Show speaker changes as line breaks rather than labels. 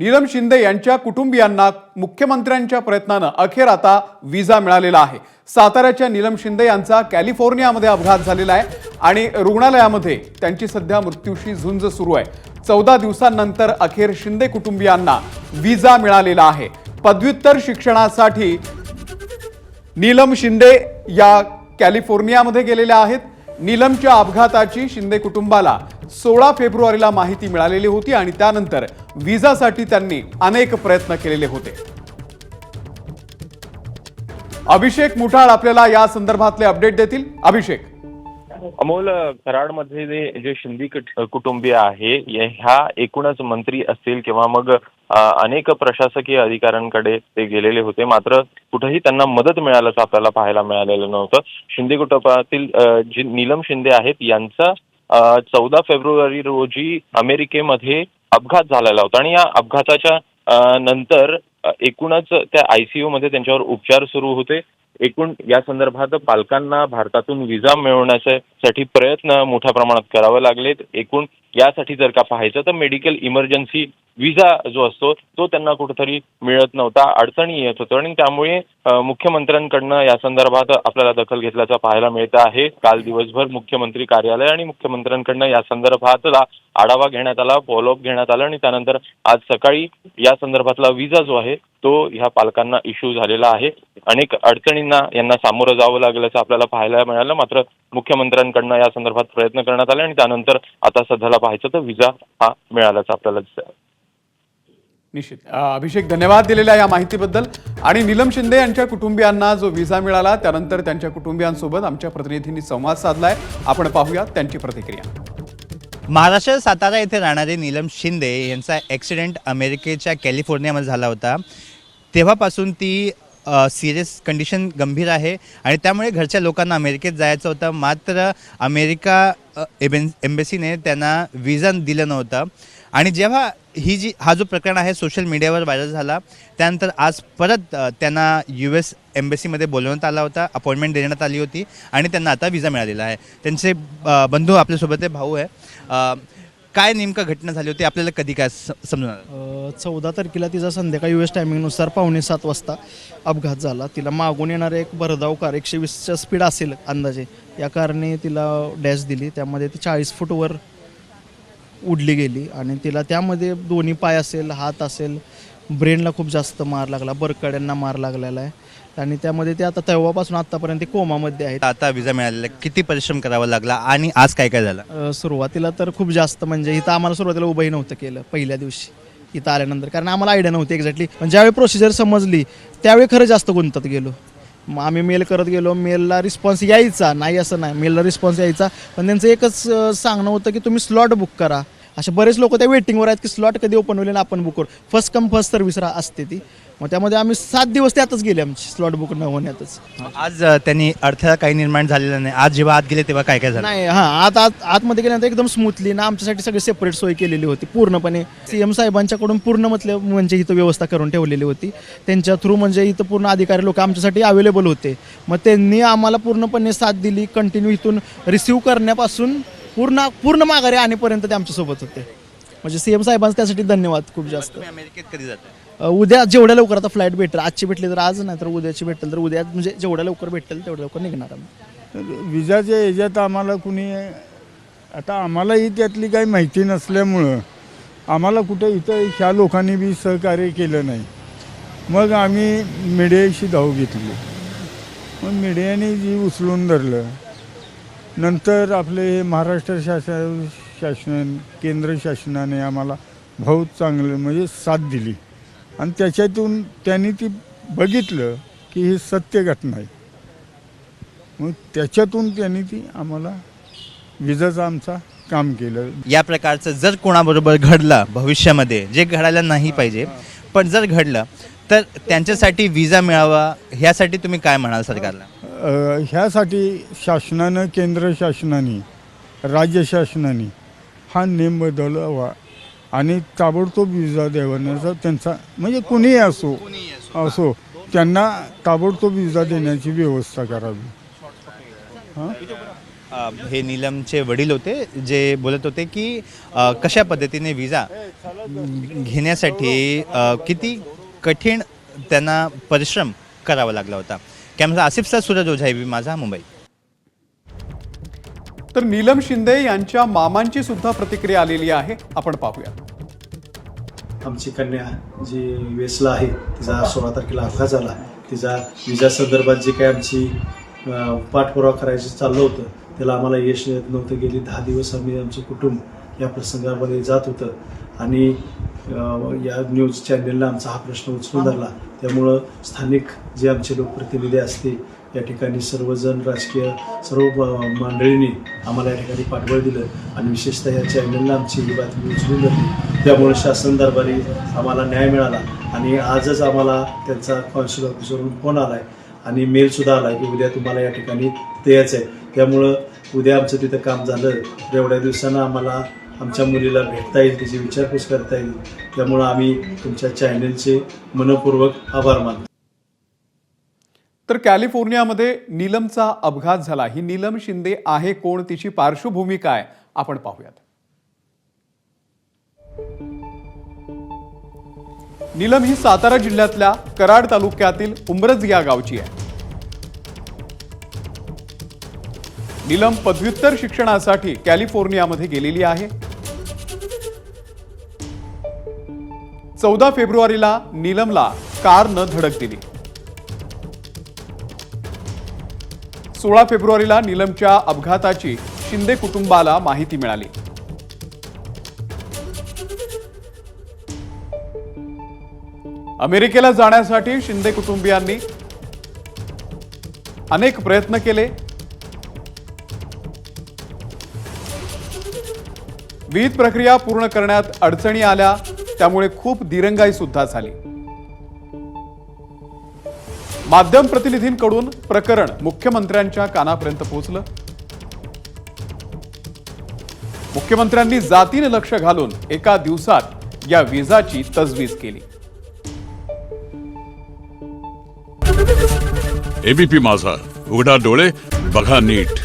नीलम शिंदे यांच्या कुटुंबियांना मुख्यमंत्र्यांच्या प्रयत्नानं अखेर आता व्हिसा मिळालेला आहे। साताऱ्याच्या नीलम शिंदे यांचा कॅलिफोर्नियामध्ये अपघात झालेला आहे आणि रुग्णालयामध्ये त्यांची सध्या मृत्यूशी झुंज सुरू आहे। 14 दिवसांनंतर अखेर शिंदे कुटुंबियांना व्हिसा मिळालेला आहे। पदव्युत्तर शिक्षणासाठी नीलम शिंदे या कॅलिफोर्नियामध्ये गेलेल्या आहेत। नीलमच्या अपघाताची शिंदे कुटुंबाला 16 फेब्रुवारीला माहिती मिळालेली होती आणि त्यानंतर व्हिसासाठी त्यांनी अनेक प्रयत्न केलेले होते। अभिषेक मुठाळ आपल्याला या संदर्भातले अपडेट देतील। अभिषेक।
अमोल, कराडमध्ये जे शिंदे कुटुंबीय आहे ह्या एकूणच मंत्री असतील किंवा मग अनेक प्रशासकीय अधिकाऱ्यांकडे ते गेलेले होते, मात्र कुठेही त्यांना मदत मिळाल्याचं आपल्याला पाहायला मिळालेलं नव्हतं। शिंदे कुटुंबातील जी नीलम शिंदे आहेत यांचा 14 फेब्रुवारी रोजी अमेरिकेमध्ये अपघात झालेला होता आणि या अपघाताच्या नंतर एकूणच त्या ICU मध्ये त्यांच्यावर उपचार सुरू होते। एकूण या संदर्भात पालकांना भारतातून व्हिसा मिळवण्यासाठी प्रयत्न मोठ्या प्रमाणात करावे लागलेत। एकूण यासाठी जर का पाहायचं तर मेडिकल इमर्जन्सी व्हिसा जो असतो तो त्यांना कुठेतरी मिळत नव्हता, अडचणी येत होत्या आणि त्यामुळे मुख्यमंत्र्यांकडनं या संदर्भात आपल्याला दखल घेतल्याचं पाहायला मिळत आहे। काल दिवसभर मुख्यमंत्री कार्यालय आणि मुख्यमंत्र्यांकडनं या संदर्भातला आढावा घेण्यात आला, फॉलोअप घेण्यात आला आणि त्यानंतर आज सकाळी या संदर्भातला व्हिसा जो आहे तो ह्या पालकांना इश्यू झालेला आहे। अनेक अडचणींना यांना सामोरं जावं लागल्याचं आपल्याला पाहायला मिळालं, मात्र मुख्यमंत्र्यांकडनं या संदर्भात प्रयत्न करण्यात आले आणि त्यानंतर आता सध्याला पाहायचं तर व्हिसा हा मिळाल्याचं आपल्याला दिसतं।
निश्चित अभिषेक, धन्यवाद दिलेल्या या माहितीबद्दल। आणि नीलम शिंदे यांच्या कुटुंबियांना जो व्हिसा मिळाला त्यानंतर त्यांच्या कुटुंबियांसोबत आमच्या प्रतिनिधींनी संवाद साधलाय। आपण पाहूया त्यांची प्रतिक्रिया।
महाराष्ट्र सातारा येथे राहणारे नीलम शिंदे यांचा ॲक्सिडेंट अमेरिकेच्या कॅलिफोर्नियामध्ये झाला होता। तेव्हापासून ती सिरियस कंडिशन गंभीर आहे आणि त्यामुळे घरच्या लोकांना अमेरिकेत जायचं होतं, मात्र अमेरिका एम्बेसीने त्यांना व्हिसा दिलं नव्हतं। आणि जेव्हा हा जो प्रकरण आहे सोशल मीडियावर व्हायरल झाला त्यानंतर आज परत त्यांना US एम्बेसीमध्ये बोलवण्यात आला होता, अपॉइंटमेंट देण्यात आली होती आणि त्यांना आता व्हिसा मिळालेला आहे। त्यांचे बंधू आपल्यासोबत आहे, भाऊ आहे। काय नेमकं घटना झाली होती, आपल्याला कधी काय समजून आलं?
14 तारखेला तिचा संध्याकाळी US टायमिंगनुसार 6:45 वाजता अपघात झाला। तिला मागून येणारे एक भरधाव कार 120च्या स्पीड असेल अंदाजे, या कारणे तिला डॅश दिली। त्यामध्ये ती 40 फूटवर उडली गेली आणि तिला त्यामध्ये दोन्ही पाय असेल, हात असेल, ब्रेनला खूप जास्त मार लागला, बरकड्यांना मार लागलेला आहे आणि त्यामध्ये ते आता तेव्हापासून आतापर्यंत कोमामध्ये आहेत।
आता व्हिसा मिळालेला, किती परिश्रम करावा लागला आणि आज काय काय झालं?
सुरुवातीला तर खूप जास्त, म्हणजे इथं आम्हाला सुरुवातीला उभंही नव्हतं केलं पहिल्या दिवशी इथं आल्यानंतर, कारण आम्हाला आयडिया नव्हती एक्झॅक्टली। पण ज्यावेळी प्रोसिजर समजली त्यावेळी खरं जास्त गुंतत गेलो। मग आम्ही मेल करत गेलो, मेलला रिस्पॉन्स यायचा नाही असं नाही, मेलला रिस्पॉन्स यायचा, पण त्यांचं एकच सांगणं होतं की तुम्ही स्लॉट बुक करा। असे बरेच लोक त्या वेटिंगवर आहेत की स्लॉट कधी ओपन होईल आणि आपण बुक करू। फर्स्ट कम फर्स्ट सर्व्हिस असते ती, मग त्यामध्ये आम्ही 7 दिवस त्यातच गेले आमची, स्लॉट बुक न होण्यातच।
आज त्यांनी अडथळा काही निर्माण झालेला नाही? आज जेव्हा आत गेले तेव्हा काय काय झालं?
नाही, आतमध्ये गेल्यानंतर एकदम स्मूथली ना आमच्यासाठी सगळी सेपरेट सोय केलेली होती पूर्णपणे। CM साहेबांच्याकडून पूर्ण म्हणजे इथं व्यवस्था करून ठेवलेली होती त्यांच्या थ्रू, म्हणजे इथं पूर्ण अधिकारी लोक आमच्यासाठी अवेलेबल होते। मग त्यांनी आम्हाला पूर्णपणे साथ दिली, कंटिन्यू इथून रिसिव्ह करण्यापासून पूर्ण माघारी आणेपर्यंत ते आमच्यासोबत होते। म्हणजे CM साहेबांचं त्यासाठी धन्यवाद खूप जास्त।
अमेरिकेत कधी जाते?
उद्या जेवढ्या लवकर आता फ्लाईट भेटेल, आजची भेटली तर आज, नाही तर उद्याची भेटेल तर उद्या, म्हणजे जेवढ्या लवकर भेटेल तेवढ्या लवकर निघणार आम्ही।
विजाच्या ह्याच्यात आम्हाला कुणी, आता आम्हालाही त्यातली काही माहिती नसल्यामुळं आम्हाला कुठे इथं ह्या लोकांनी बी सहकार्य केलं नाही। मग आम्ही मीडियाशी धाव घेतली, मग मीडियाने जी उचलून धरलं। नंतर आपले महाराष्ट्र शासन केंद्र शासनाने आम्हाला बहुत चांगलं म्हणजे साथ दिली आणि त्याच्यातून त्यांनी ती बघितलं की ही सत्य घटना आहे, मग त्याच्यातून त्यांनी ती आम्हाला विजाचं आमचा काम केलं।
या प्रकारचं जर कोणाबरोबर घडलं भविष्यामध्ये, जे घडायला नाही पाहिजे पण जर घडलं तर त्यांच्यासाठी व्हिसा मिळावा, ह्यासाठी तुम्ही काय म्हणाल सरकारला?
ह्यासाठी शासनानं, केंद्र शासनाने, राज्य शासनाने हा नियम बदलावा आणि ताबडतोब व्हिसा देण्याचा त्यांचा, म्हणजे कुणीही असो त्यांना ताबडतोब व्हिसा देण्याची व्यवस्था करावी। हां,
हे नीलमचे वडील होते जे बोलत होते की कशा पद्धतीने विजा घेण्यासाठी किती कठीण त्यांना परिश्रम करावा लागला होता. कॅमेरा आसिफचा सूरज ओझा माझा मुंबई.
तर नीलम शिंदे यांच्या मामांची सुद्धा प्रतिक्रिया आलेली आहे, आपण पाहूया.
आमची कन्या जी वेसला आहे तिचा 16 तारखेला अपघात झाला. तिचा विजा संदर्भात जे काही आमची पाठपुरावा करायचं चाललं होतं त्याला आम्हाला यश येत नव्हतं. गेली 10 दिवस आम्ही आमचं कुटुंब या प्रसंगामध्ये जात होतं आणि या न्यूज चॅनलला आमचा हा प्रश्न उचलून धरला. त्यामुळं स्थानिक जे आमचे लोकप्रतिनिधी असते या ठिकाणी सर्वजण राजकीय सर्व मंडळींनी आम्हाला या ठिकाणी पाठबळ दिलं आणि विशेषतः या चॅनलला आमची ही बातमी उचलून धरली. त्यामुळे शासन दरबारी आम्हाला न्याय मिळाला आणि आजच आम्हाला त्यांचा कॉन्स्युल ऑफिसवरून फोन आला आहे आणि मेलसुद्धा आला आहे की उद्या तुम्हाला या ठिकाणी तिथे यायचं आहे. त्यामुळं उद्या आमचं तिथं काम झालं तर एवढ्या दिवसानं आम्हाला आमच्या मुलीला भेटता येईल, तिची विचारपूस करता येईल. त्यामुळं आम्ही तुमच्या चॅनलचे मनपूर्वक आभार मानतो.
तर कॅलिफोर्नियामध्ये नीलमचा अपघात झाला. ही नीलम शिंदे आहे कोण, तिची पार्श्वभूमी काय, आपण पाहूयात. नीलम ही सातारा जिल्ह्यातल्या कराड तालुक्यातील उंब्रज या गावची आहे. नीलम पदव्युत्तर शिक्षणासाठी कॅलिफोर्नियामध्ये गेलेली आहे. 14 फेब्रुवारीला नीलमला कारनं धडक दिली. 16 फेब्रुवारीला नीलमच्या अपघाताची शिंदे कुटुंबाला माहिती मिळाली. अमेरिकेला जाण्यासाठी शिंदे कुटुंबियांनी अनेक प्रयत्न केले. विविध प्रक्रिया पूर्ण करण्यात अडचणी आल्या, त्यामुळे खूप दिरंगाई सुद्धा झाली. माध्यम प्रतिनिधींकडून प्रकरण मुख्यमंत्र्यांच्या कानापर्यंत पोहोचलं. मुख्यमंत्र्यांनी जातीने लक्ष घालून एका दिवसात या विजाची तजवीज केली.
एबीपी माझा, उघडा डोळे बघा नीट.